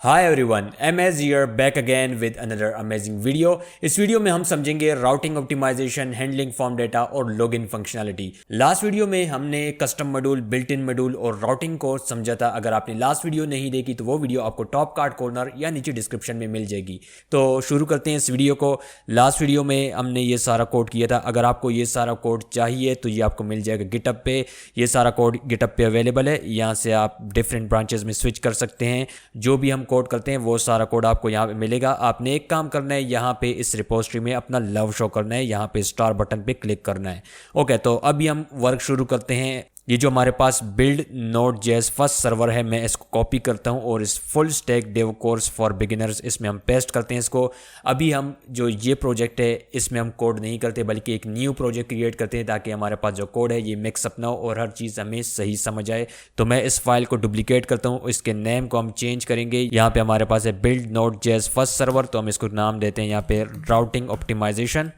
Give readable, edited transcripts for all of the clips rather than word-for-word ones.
Hi everyone, MS here back again with another amazing video. इस video में हम समझेंगे routing optimisation, handling form data और login functionality. Last video में हमने custom module, built in module और routing को समझा था। अगर आपने लास्ट वीडियो नहीं देखी तो वो वीडियो आपको टॉप कार्ड कॉर्नर या नीचे डिस्क्रिप्शन में मिल जाएगी। तो शुरू करते हैं इस वीडियो को। लास्ट वीडियो में हमने ये सारा कोड किया था। अगर आपको ये सारा कोड चाहिए तो ये आपको मिल जाएगा गिटहब पे। ये सारा कोड गिटहब पे अवेलेबल है। यहाँ से आप डिफरेंट ब्रांचेस में स्विच कर सकते हैं। जो भी हम कोड करते हैं वो सारा कोड आपको यहाँ पे मिलेगा। आपने एक काम करना है, यहाँ पे इस रिपोजिटरी में अपना लव शो करना है, यहाँ पे स्टार बटन पे क्लिक करना है। ओके, तो अभी हम वर्क शुरू करते हैं। ये जो हमारे पास बिल्ड नोड.जेएस फर्स्ट सर्वर है, मैं इसको कॉपी करता हूँ और इस full stack dev course for beginners इसमें हम पेस्ट करते हैं इसको। अभी हम जो ये प्रोजेक्ट है इसमें हम कोड नहीं करते बल्कि एक न्यू प्रोजेक्ट क्रिएट करते हैं ताकि हमारे पास जो कोड है ये मिक्सअप ना हो और हर चीज़ हमें सही समझ आए। तो मैं इस फाइल को डुप्लीकेट करता हूँ, इसके नेम को हम चेंज करेंगे। यहाँ पे हमारे पास है बिल्ड नोड.जेएस फर्स्ट सर्वर, तो हम इसको नाम देते हैं यहाँ पे राउटिंग ऑप्टिमाइजेशन।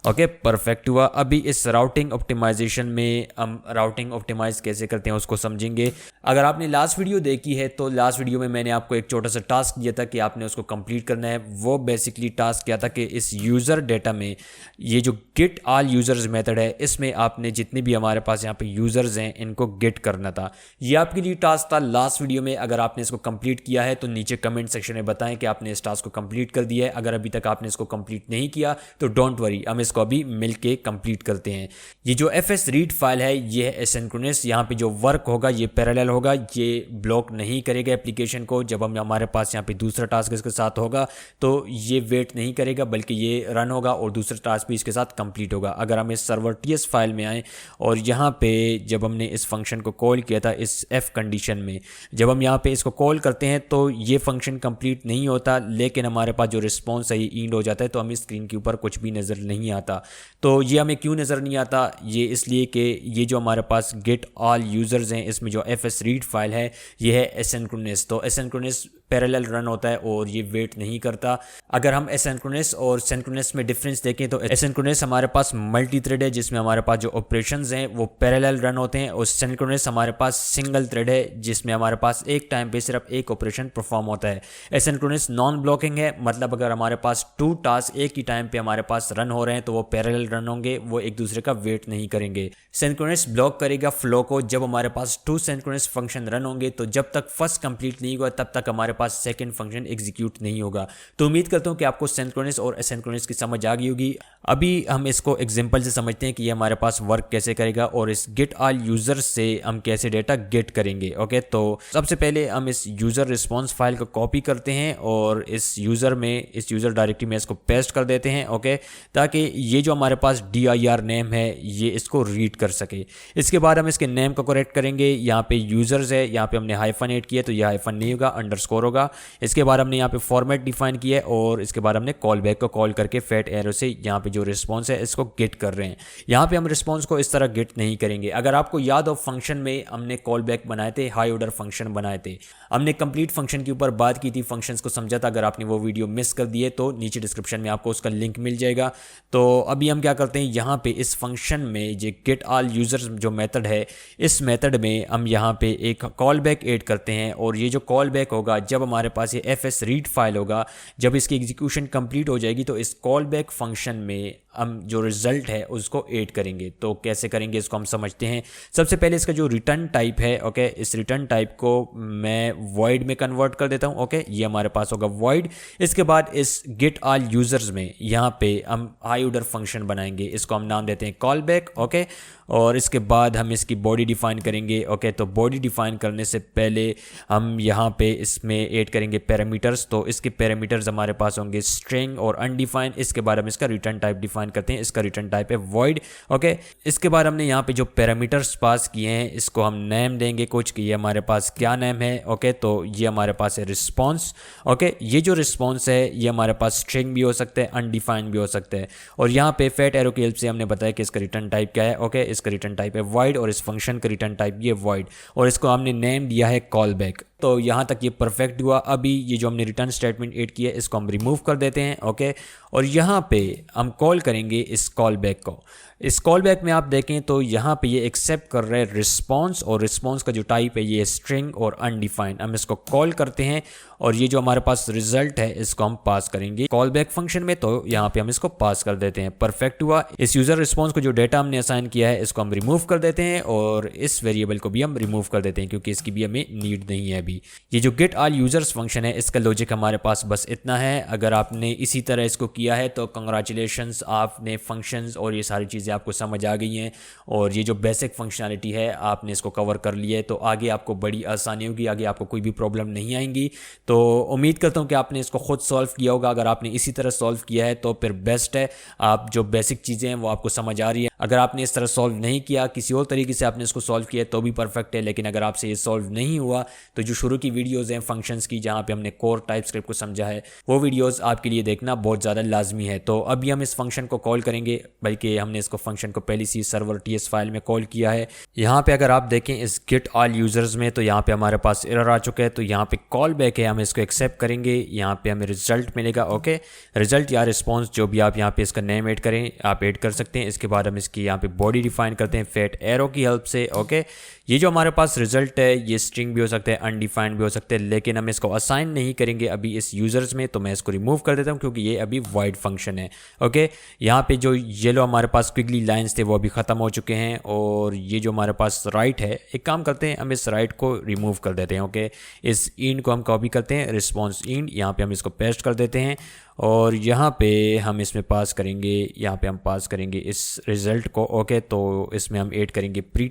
ओके, परफेक्ट हुआ। अभी इस राउटिंग ऑप्टिमाइजेशन में हम राउटिंग ऑप्टिमाइज कैसे करते हैं उसको समझेंगे। अगर आपने लास्ट वीडियो देखी है तो लास्ट वीडियो में मैंने आपको एक छोटा सा टास्क दिया था कि आपने उसको कंप्लीट करना है। वो बेसिकली टास्क क्या था कि इस यूज़र डेटा में ये जो गेट ऑल यूज़र्स मेथड है इसमें आपने जितने भी हमारे पास यहाँ पे यूज़र्स हैं इनको गेट करना था। ये आपके लिए टास्क था लास्ट वीडियो में। अगर आपने इसको कंप्लीट किया है तो नीचे कमेंट सेक्शन में बताएं कि आपने इस टास्क को कंप्लीट कर दिया है। अगर अभी तक आपने इसको कंप्लीट नहीं किया तो डोंट वरी, हम इसको अभी मिलके कंप्लीट करते हैं। ये जो fs रीड फाइल है ये है एसिंक्रोनस। यहाँ पे जो वर्क होगा ये पैरेलल होगा, ये ब्लॉक नहीं करेगा एप्लीकेशन को। जब हम हमारे पास यहाँ पे दूसरा टास्क इसके साथ होगा तो ये वेट नहीं करेगा बल्कि ये रन होगा और दूसरा टास्क भी इसके साथ कंप्लीट होगा। अगर हम इस सर्वर ts फाइल में आए और यहाँ पे जब हमने इस फंक्शन को कॉल किया था इस f कंडीशन में, जब हम यहाँ पे इसको कॉल करते हैं तो ये फंक्शन कंप्लीट नहीं होता, लेकिन हमारे पास जो रिस्पॉन्स है ये इंड हो जाता है। तो हमें स्क्रीन के ऊपर कुछ भी नज़र नहीं आता। तो ये हमें क्यों नज़र नहीं आता? ये इसलिए कि ये जो हमारे पास गेट ऑल यूज़र्स हैं इसमें जो fs रीड फाइल है ये है एसिंक्रोनस। तो एसिंक्रोनस पैरेलल रन होता है और ये वेट नहीं करता। अगर हम एसिंक्रोनस और सिंक्रोनस में डिफरेंस देखें तो एसिंक्रोनस हमारे पास मल्टी थ्रेड है जिसमें हमारे पास जो ऑपरेशंस हैं वो पैरेलल रन होते हैं, और सिंक्रोनस हमारे पास सिंगल थ्रेड है जिसमें हमारे पास एक टाइम पे सिर्फ एक ऑपरेशन परफॉर्म होता है। एसिंक्रोनस नॉन ब्लॉकिंग है, मतलब अगर हमारे पास 2 टास्क एक ही टाइम पे हमारे पास रन हो रहे हैं तो वो पैरेलल रन होंगे, वो एक दूसरे का वेट नहीं करेंगे। सिंक्रोनस ब्लॉक करेगा फ्लो को। जब हमारे पास 2 सिंक्रोनस फंक्शन रन होंगे तो जब तक फर्स्ट कंप्लीट नहीं हुआ तब तक हमारे पास सेकंड फंक्शन एग्जीक्यूट नहीं होगा। तो उम्मीद करता हूं कि आपको सिंक्रोनस और एसिंक्रोनस की समझ आ गई होगी। अभी हम इसको एग्जांपल से समझते हैं कि ये हमारे पास वर्क कैसे करेगा और इस गेट ऑल यूजर से हम कैसे डेटा गेट करेंगे। ओके, तो सबसे पहले हम इस यूजर रिस्पॉन्स फाइल को कॉपी करते हैं और इस यूजर डायरेक्टरी में इसको पेस्ट कर देते हैं। ओके, ताकि ये जो हमारे पास dir नेम है ये इसको रीड कर सके। इसके बाद हम इसके नेम को करेक्ट करेंगे। यहाँ पे यूजर्स है, यहाँ पे हमने हाइफन ऐड किया तो ये हाइफन नहीं होगा, अंडरस्कोर होगा। इसके बाद हमने यहाँ पे फॉर्मेट डिफाइन किया है और इसके बाद हमने कॉल बैक को कॉल करके फैट एरो से यहाँ पे जो रिस्पॉन्स है इसको गेट कर रहे हैं। यहाँ पे हम रिस्पॉन्स को इस तरह गेट नहीं करेंगे। अगर आपको याद हो फंक्शन में हमने कॉल बैक बनाए थे, हाई ऑर्डर फंक्शन बनाए थे। हमने कंप्लीट फंक्शन के ऊपर बात की थी, फंक्शंस को समझा था। अगर आपने वो वीडियो मिस कर दिए तो नीचे डिस्क्रिप्शन में आपको उसका लिंक मिल जाएगा। तो अभी हम क्या करते हैं, यहाँ पे इस फंक्शन में जो गेट ऑल यूजर्स जो मेथड है इस मेथड में हम यहाँ पे एक कॉल बैक ऐड करते हैं। और ये जो कॉल बैक होगा जब हमारे पास ये fs रीड फाइल होगा, जब इसकी एग्जीक्यूशन कंप्लीट हो जाएगी तो इस कॉल बैक फंक्शन में हम जो रिजल्ट है उसको ऐड करेंगे। तो कैसे करेंगे इसको हम समझते हैं। सबसे पहले इसका जो रिटर्न टाइप है, ओके, इस रिटर्न टाइप को मैं वॉइड में कन्वर्ट कर देता हूं। ओके, ये हमारे पास होगा वॉइड। इसके बाद इस गेट ऑल यूजर्स में यहाँ पे हम हाई ऑर्डर फंक्शन बनाएंगे, इसको हम नाम देते हैं कॉल बैक। ओके, और इसके बाद हम इसकी बॉडी डिफाइन करेंगे। ओके, तो बॉडी डिफाइन करने से पहले हम यहाँ पे इसमें ऐड करेंगे पैरामीटर्स। तो इसके पैरामीटर्स हमारे पास होंगे स्ट्रिंग और अनडिफाइंड। इसके बाद हम इसका रिटर्न टाइप डिफाइन करते हैं, इसका रिटर्न टाइप है वॉइड। ओके, इसके बाद हमने यहाँ पे जो पैरामीटर्स पास किए हैं इसको हम नेम देंगे कुछ कि ये हमारे पास क्या नेम है। ओके, तो ये हमारे पास है रिस्पॉन्स। ओके, ये जो रिस्पॉन्स है ये हमारे पास स्ट्रिंग भी हो सकता है, अनडिफाइंड भी हो सकता है। और यहाँ पे फैट एरो की हेल्प से हमने बताया कि इसका रिटर्न टाइप क्या है। ओके, इसका रिटर्न टाइप है वॉइड और इस फंक्शन का रिटर्न टाइप ये वॉइड, और इसको हमने नेम दिया है कॉल बैक। तो यहाँ तक ये परफेक्ट परफेक्ट हुआ। अभी ये जो हमने रिटर्न स्टेटमेंट ऐड किया है इसको हम रिमूव कर देते हैं, ओके। और यहाँ पे हम कॉल करेंगे इस कॉल बैक को। इस कॉल बैक में आप देखें तो यहाँ पे ये एक्सेप्ट कर रहा है रिस्पॉन्स, और रिस्पॉन्स का जो टाइप है ये स्ट्रिंग और अनडिफाइंड। हम इसको कॉल करते हैं और ये जो हमारे पास रिजल्ट है इसको हम पास करेंगे कॉल बैक फंक्शन में, तो यहाँ पे हम इसको पास कर देते हैं। परफेक्ट हुआ। इस यूजर रिस्पॉन्स को जो डेटा हमने असाइन किया है इसको हम रिमूव कर देते हैं, और इस वेरिएबल को भी हम रिमूव कर देते हैं क्योंकि इसकी भी हमें नीड नहीं है अभी। ये जो गेट ऑल यूजर्स फंक्शन है इसका लॉजिक हमारे पास बस इतना है। अगर आपने इसी तरह इसको किया है तो कंग्रेचुलेशंस, आपने फंक्शंस और ये सारी चीज़ें आपको समझ आ गई हैं, और ये जो बेसिक फंक्शनैलिटी है आपने इसको कवर कर लिया है, तो आगे आपको बड़ी आसानी होगी, आगे आपको कोई भी प्रॉब्लम नहीं आएंगी। तो उम्मीद करता हूँ कि आपने इसको खुद सॉल्व किया होगा। अगर आपने इसी तरह सॉल्व किया है तो फिर बेस्ट है, आप जो बेसिक चीज़ें हैं वो आपको समझ आ रही है। अगर आपने इस तरह सॉल्व नहीं किया, किसी और तरीके से आपने इसको सॉल्व किया तो भी परफेक्ट है, लेकिन अगर आपसे ये सॉल्व नहीं हुआ तो जो शुरू की वीडियोज़ हैं फंक्शंस की जहाँ पे हमने कोर टाइप स्क्रिप्ट को समझा है वो वीडियोज़ आपके लिए देखना बहुत ज़्यादा लाजमी है। तो अभी हम इस फंक्शन को कॉल करेंगे, बल्कि हमने इसको फंक्शन को पहले सी सर्वर टीएस फाइल में कॉल किया है। यहाँ पे अगर आप देखें इस गेट ऑल यूजर्स में तो यहाँ पे हमारे पास एरर आ चुका है, तो यहाँ पे कॉल बैक है, हम इसको एक्सेप्ट करेंगे। यहाँ पे हमें रिजल्ट मिलेगा, ओके। रिजल्ट या रिस्पॉन्स जो भी आप यहाँ पे इसका नेम ऐड करें आप ऐड कर सकते हैं। इसके बाद हम इसकी यहाँ पे बॉडी डिफाइन करते हैं फैट एरो की हेल्प से, ओके। ये जो हमारे पास रिजल्ट है ये स्ट्रिंग भी हो सकता है, अनडिफाइंड भी हो सकते हैं, लेकिन हम इसको असाइन नहीं करेंगे अभी इस यूजर्स में, तो मैं इसको रिमूव कर देता हूँ क्योंकि ये अभी वाइड फंक्शन है, ओके। यहाँ पे जो येलो हमारे पास क्विकली लाइंस थे वो अभी ख़त्म हो चुके हैं, और ये जो हमारे पास राइट है, एक काम करते हैं हम इस राइट को रिमूव कर देते हैं, ओके। इस इंड को हम कॉपी करते हैं, रिस्पॉन्स इंड, यहाँ पे हम इसको पेस्ट कर देते हैं, और यहाँ पे हम इसमें पास करेंगे, यहाँ पे हम पास करेंगे इस रिजल्ट को, ओके। तो इसमें हम ऐड करेंगे प्री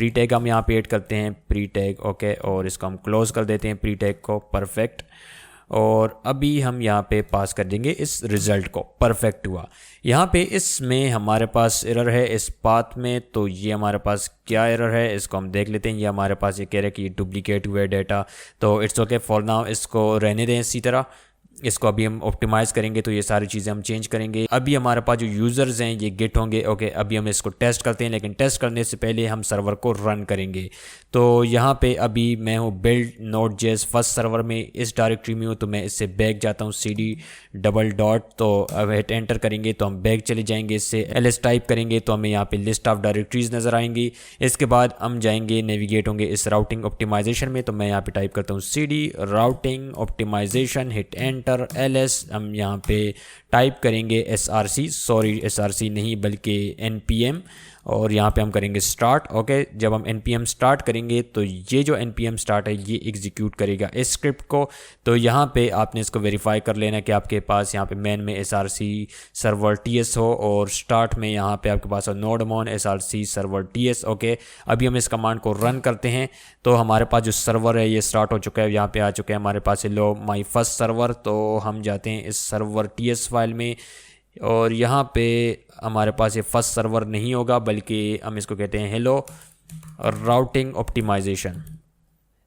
टैग हम यहाँ पे ऐड करते हैं प्री टैग, ओके। और इसको हम क्लोज कर देते हैं प्री टैग को, परफेक्ट। और अभी हम यहाँ पे पास कर देंगे इस रिजल्ट को, परफेक्ट हुआ। यहाँ पे इसमें हमारे पास एरर है इस पाथ में, तो ये हमारे पास क्या एरर है इसको हम देख लेते हैं। ये हमारे पास ये कह रहा है कि डुप्लीकेट हुआ है डेटा, तो इट्स ओके फॉर नाउ, इसको रहने दें इसी तरह। इसको अभी हम ऑप्टिमाइज़ करेंगे तो ये सारी चीज़ें हम चेंज करेंगे। अभी हमारे पास जो यूज़र्स हैं ये गेट होंगे, ओके। अभी हम इसको टेस्ट करते हैं, लेकिन टेस्ट करने से पहले हम सर्वर को रन करेंगे। तो यहाँ पे अभी मैं हूँ बिल्ड नोड.js फर्स्ट सर्वर में, इस डायरेक्टरी में हूँ, तो मैं इससे बैक जाता हूँ cd:/, तो अब हिट एंटर करेंगे तो हम बैक चले जाएंगे। इससे ls टाइप करेंगे तो हमें यहाँ पे लिस्ट ऑफ डायरेक्टरीज नज़र आएंगी। इसके बाद हम जाएंगे, नेविगेट होंगे इस राउटिंग ऑप्टिमाइजेशन में, तो मैं यहाँ पे टाइप करता हूँ cd routing optimisation, hit enter, ls। हम यहाँ पे टाइप करेंगे src, सॉरी src नहीं बल्कि npm, और यहाँ पे हम करेंगे स्टार्ट, ओके। जब हम npm स्टार्ट करेंगे तो ये जो npm स्टार्ट है ये एग्जीक्यूट करेगा इस स्क्रिप्ट को। तो यहाँ पे आपने इसको वेरीफाई कर लेना कि आपके पास यहाँ पे मेन में src सर्वर ts हो, और स्टार्ट में यहाँ पे आपके पास nodemon src server ts, okay. अभी हम इस कमांड को रन करते हैं तो हमारे पास जो सर्वर है ये स्टार्ट हो चुका है। यहाँ पे आ चुका है हमारे पास लो माई फर्स्ट सर्वर, तो हम जाते हैं इस सर्वर ts फाइल में, और यहाँ पे हमारे पास ये फर्स्ट सर्वर नहीं होगा बल्कि हम इसको कहते हैं hello routing optimisation,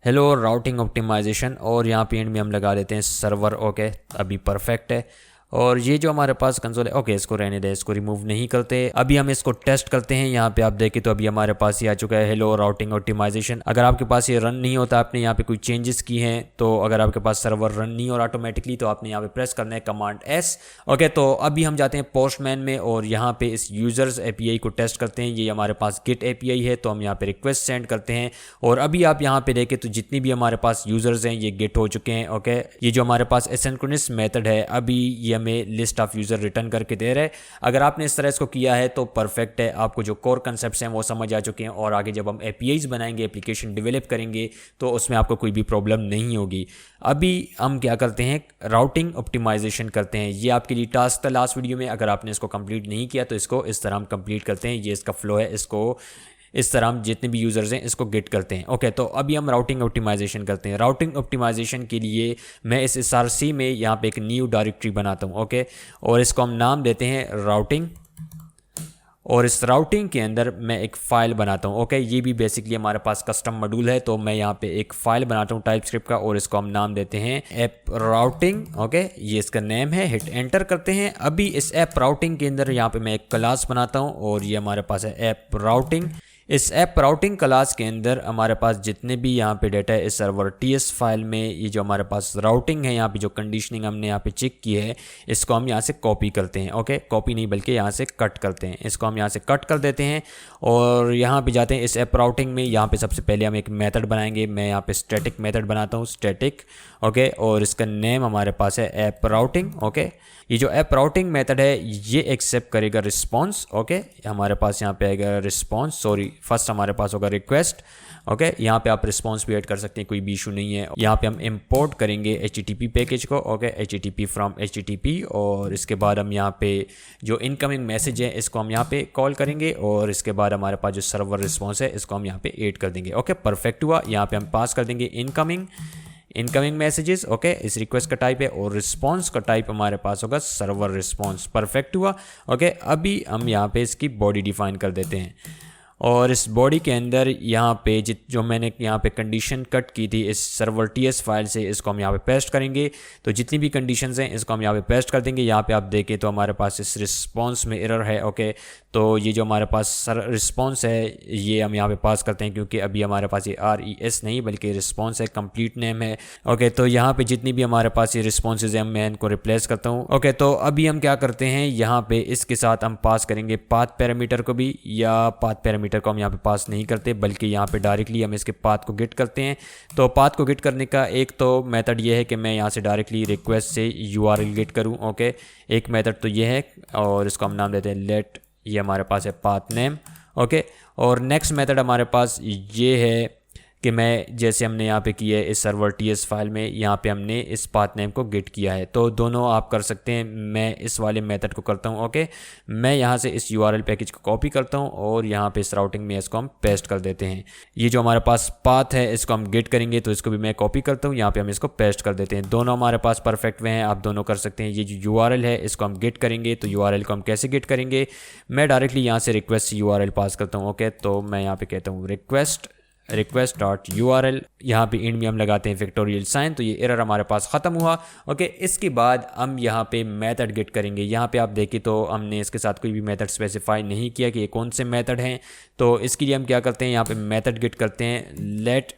hello routing optimisation, और यहाँ पे एंड में हम लगा देते हैं सर्वर, ओके। अभी परफेक्ट है। और ये जो हमारे पास कंसोल है, ओके, इसको रहने दें, इसको रिमूव नहीं करते। अभी हम इसको टेस्ट करते हैं। यहाँ पे आप देखें तो अभी हमारे पास ये आ चुका है हेलो राउटिंग ऑप्टिमाइजेशन। अगर आपके पास ये रन नहीं होता, आपने यहाँ पे कोई चेंजेस की हैं, तो अगर आपके पास सर्वर रन नहीं हो रहा ऑटोमेटिकली, तो आपने यहाँ पे प्रेस करना है कमांड S, ओके। तो अभी हम जाते हैं पोस्टमैन में, और यहाँ पे इस यूजर्स API को टेस्ट करते हैं। ये हमारे पास गिट API है, तो हम यहाँ पे रिक्वेस्ट सेंड करते हैं, और अभी आप यहाँ पे देखें तो जितनी भी हमारे पास यूजर्स हैं ये गेट हो चुके हैं, ओके। ये जो हमारे पास एसिंक्रोनस मेथड है अभी ये हमें लिस्ट ऑफ यूजर रिटर्न करके दे रहे हैं। अगर आपने इस तरह इसको किया है तो परफेक्ट है, आपको जो कोर कंसेप्ट्स हैं वो समझ आ चुके हैं, और आगे जब हम APIs बनाएंगे, एप्लीकेशन डेवलप करेंगे, तो उसमें आपको कोई भी प्रॉब्लम नहीं होगी। अभी हम क्या करते हैं, राउटिंग ऑप्टिमाइजेशन करते हैं। ये आपके लिए टास्क था लास्ट वीडियो में, अगर आपने इसको कंप्लीट नहीं किया तो इसको इस तरह हम कंप्लीट करते हैं। ये इसका फ्लो है, इसको इस तरह हम जितने भी यूज़र्स हैं इसको गेट करते हैं, ओके। तो अभी हम राउटिंग ऑप्टिमाइजेशन करते हैं। राउटिंग ऑप्टिमाइजेशन के लिए मैं इस src में यहाँ पे एक न्यू डायरेक्टरी बनाता हूँ, ओके, और इसको हम नाम देते हैं राउटिंग, और इस राउटिंग के अंदर मैं एक फ़ाइल बनाता हूँ, ओके। ये भी बेसिकली हमारे पास कस्टम मॉड्यूल है, तो मैं यहाँ पे एक फ़ाइल बनाता हूँ टाइप स्क्रिप्ट का, और इसको हम नाम देते हैं ऐप राउटिंग, ओके। ये इसका नेम है, हिट एंटर करते हैं। अभी इस ऐप राउटिंग के अंदर यहाँ पे मैं एक क्लास बनाता हूँ, और ये हमारे पास है ऐप राउटिंग। इस ऐप राउटिंग क्लास के अंदर हमारे पास जितने भी यहाँ पे डेटा है इस सर्वर टीएस फाइल में, ये जो हमारे पास राउटिंग है, यहाँ पे जो कंडीशनिंग हमने यहाँ पे चेक की है, इसको हम यहाँ से कॉपी करते हैं। ओके, कॉपी नहीं बल्कि यहाँ से कट करते हैं। इसको हम यहाँ से कट कर देते हैं और यहाँ पे जाते हैं इस ऐप राउटिंग में। यहाँ पे सबसे पहले हम एक मेथड बनाएंगे। मैं यहाँ पे स्टैटिक मेथड बनाता हूँ, स्टैटिक। ओके, और इसका नेम हमारे पास है ऐप राउटिंग। ओके, ये जो ऐप राउटिंग मेथड है ये एक्सेप्ट करेगा रिस्पॉन्स। ओके, हमारे पास यहाँ पे आएगा रिस्पॉन्स, सॉरी फर्स्ट हमारे पास होगा रिक्वेस्ट। ओके, यहाँ पे आप रिस्पॉन्स भी ऐड कर सकते हैं, कोई भी इशू नहीं है। यहाँ पे हम इंपोर्ट करेंगे HTTP पैकेज को। ओके, HTTP फ्रॉम HTTP, और इसके बाद हम यहाँ पे जो इनकमिंग मैसेज है इसको हम यहाँ पे कॉल करेंगे, और इसके बाद हमारे पास जो सर्वर रिस्पॉन्स है इसको हम यहाँ पे ऐड कर देंगे। ओके, परफेक्ट हुआ। यहाँ पे हम पास कर देंगे इनकमिंग मैसेजेस। ओके, इस रिक्वेस्ट का टाइप है, और रिस्पॉन्स का टाइप हमारे पास होगा सर्वर रिस्पॉन्स। परफेक्ट हुआ। ओके, अभी हम यहाँ पे इसकी बॉडी डिफाइन कर देते हैं, और इस बॉडी के अंदर यहाँ पे जो मैंने यहाँ पे कंडीशन कट की थी इस सर्वर टीएस फाइल से, इसको हम यहाँ पे पेस्ट करेंगे। तो जितनी भी कंडीशंस हैं इसको हम यहाँ पे पेस्ट कर देंगे। यहाँ पे आप देखें तो हमारे पास इस रिस्पॉन्स में एरर है। ओके, तो ये जो हमारे पास रिस्पॉन्स है ये हम यहाँ पे पास करते हैं, क्योंकि अभी हमारे पास ये RES नहीं बल्कि रिस्पॉन्स है, कंप्लीट नेम है। ओके, तो यहाँ पे जितनी भी हमारे पास ये रिस्पॉन्सेज हैं मैं इनको रिप्लेस करता हूँ। ओके, तो अभी हम क्या करते हैं, यहाँ पे इसके साथ हम पास करेंगे पाथ पैरामीटर को भी, या पाथ पैरामीटर को हम यहाँ पे पास नहीं करते बल्कि यहाँ पे डायरेक्टली हम इसके पाथ को गेट करते हैं। तो पाथ को गेट करने का एक तो मेथड ये है कि मैं यहाँ से डायरेक्टली रिक्वेस्ट से URL गेट करूँ। ओके, एक मेथड तो ये है, और इसको हम नाम देते हैं लेट, ये हमारे पास है पाथ नेम। ओके, और नेक्स्ट मेथड हमारे पास ये है कि मैं जैसे हमने यहाँ पे किया है इस सर्वर टीएस फाइल में, यहाँ पे हमने इस पाथ नेम को गेट किया है। तो दोनों आप कर सकते हैं। मैं इस वाले मेथड को करता हूँ। ओके, मैं यहाँ से इस URL पैकेज को कॉपी करता हूँ और यहाँ पे इस राउटिंग में इसको हम पेस्ट कर देते हैं। ये जो हमारे पास पाथ है इसको हम गेट करेंगे, तो इसको भी मैं कॉपी करता हूँ, यहाँ पे हम इसको पेस्ट कर देते हैं। दोनों हमारे पास परफेक्ट वे हैं, आप दोनों कर सकते हैं। ये जो URL है इसको हम गेट करेंगे, तो URL को हम कैसे गेट करेंगे, मैं डायरेक्टली यहाँ से रिक्वेस्ट से URL पास करता हूँ। ओके, तो मैं यहाँ पे कहता हूँ request.url, यहाँ पे एंड में हम लगाते हैं फैक्टोरियल साइन, तो ये एरर हमारे पास ख़त्म हुआ। ओके, इसके बाद हम यहाँ पे मेथड गेट करेंगे। यहाँ पे आप देखें तो हमने इसके साथ कोई भी मेथड स्पेसिफाई नहीं किया कि ये कौन से मेथड हैं। तो इसके लिए हम क्या करते हैं, यहाँ पे मेथड गेट करते हैं लेट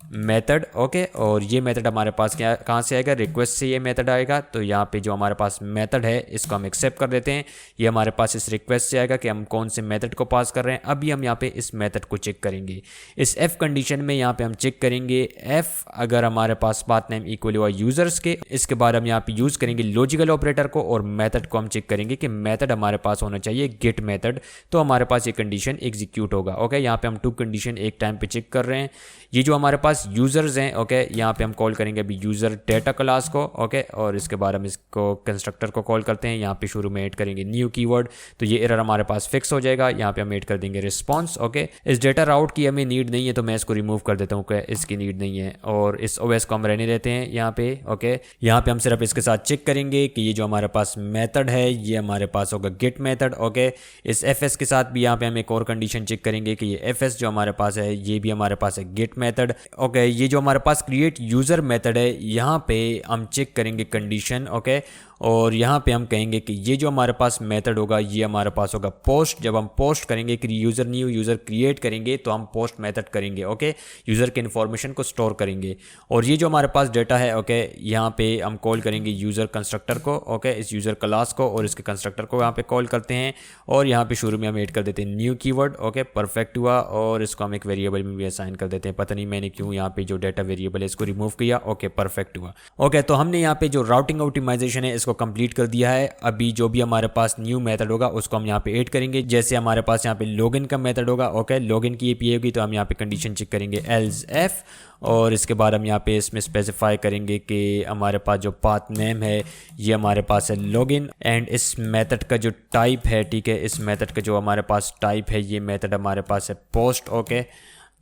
मेथड। ओके, और ये मेथड हमारे पास कहाँ से आएगा, रिक्वेस्ट से ये मेथड आएगा। तो यहाँ पे जो हमारे पास मेथड है इसको हम एक्सेप्ट कर देते हैं। ये हमारे पास इस रिक्वेस्ट से आएगा कि हम कौन से मेथड को पास कर रहे हैं। अभी हम यहाँ पे इस मेथड को चेक करेंगे। इस एफ कंडीशन में यहाँ पे हम चेक करेंगे एफ अगर हमारे पास पाथ नेम इक्वल हुआ यूजर्स के। इसके बाद हम यहाँ पे यूज करेंगे लॉजिकल ऑपरेटर को, और मेथड को हम चेक करेंगे कि मेथड हमारे पास होना चाहिए गेट मेथड, तो हमारे पास ये कंडीशन एग्जीक्यूट होगा। ओके, यहाँ पे हम 2 कंडीशन एक टाइम पे चेक कर रहे हैं। ये जो हमारे पास यूजर्स हैं, ओके, यहाँ पे हम कॉल करेंगे अभी यूजर डेटा क्लास को। ओके, और इसके बाद हम इसको कंस्ट्रक्टर को कॉल करते हैं। यहाँ पे शुरू में ऐड करेंगे न्यू कीवर्ड, तो ये एरर हमारे पास फिक्स हो जाएगा। यहाँ पे हम ऐड कर देंगे रिस्पॉन्स। ओके, इस डेटा राउट की हमें नीड नहीं है तो मैं इसको रिमूव कर देता हूँ कि इसकी नीड नहीं है, और इस OS को हम रहने देते हैं यहाँ पे। ओके, यहाँ पे हम सिर्फ इसके साथ चेक करेंगे कि ये जो हमारे पास मेथड है ये हमारे पास होगा गेट मेथड। ओके, इस FS के साथ भी यहाँ पे हम एक और कंडीशन चेक करेंगे कि ये FS जो हमारे पास है ये भी हमारे पास है गेट मेथड। ओके, ये जो हमारे पास क्रिएट यूजर मेथड है यहाँ पे हम चेक करेंगे कंडीशन। ओके, और यहाँ पे हम कहेंगे कि ये जो हमारे पास मेथड होगा ये हमारे पास होगा पोस्ट। जब हम पोस्ट करेंगे कि यूज़र न्यू यूज़र क्रिएट करेंगे तो हम पोस्ट मेथड करेंगे। ओके, यूज़र के इन्फॉर्मेशन को स्टोर करेंगे, और ये जो हमारे पास डेटा है, ओके, यहाँ पे हम कॉल करेंगे यूज़र कंस्ट्रक्टर को। ओके, इस यूज़र क्लास को और इसके कंस्ट्रक्टर को यहाँ पे कॉल करते हैं, और यहाँ पे शुरू में हम ऐड कर देते हैं न्यू कीवर्ड। ओके, परफेक्ट हुआ, और इसको हम एक वेरिएबल में भी असाइन कर देते हैं। पता नहीं मैंने क्यों यहाँ पे जो डेटा वेरिएबल है इसको रिमूव किया। ओके, परफेक्ट हुआ। ओके, तो हमने यहाँ पे जो राउटिंग ऑप्टिमाइजेशन है इसको कंप्लीट कर दिया है। अभी जो भी हमारे पास न्यू मेथड होगा उसको हम यहाँ पे ऐड करेंगे। जैसे हमारे पास यहाँ पे लॉगिन का मेथड होगा। ओके, लॉगिन की API होगी तो हम यहाँ पे कंडीशन चेक करेंगे else f, और इसके बाद हम यहाँ पे इसमें स्पेसिफाई करेंगे कि हमारे पास जो पाथ नेम है ये हमारे पास है लॉगिन, एंड इस मेथड का जो टाइप है, ठीक है, इस मेथड का जो हमारे पास टाइप है ये मेथड हमारे पास है पोस्ट। ओके,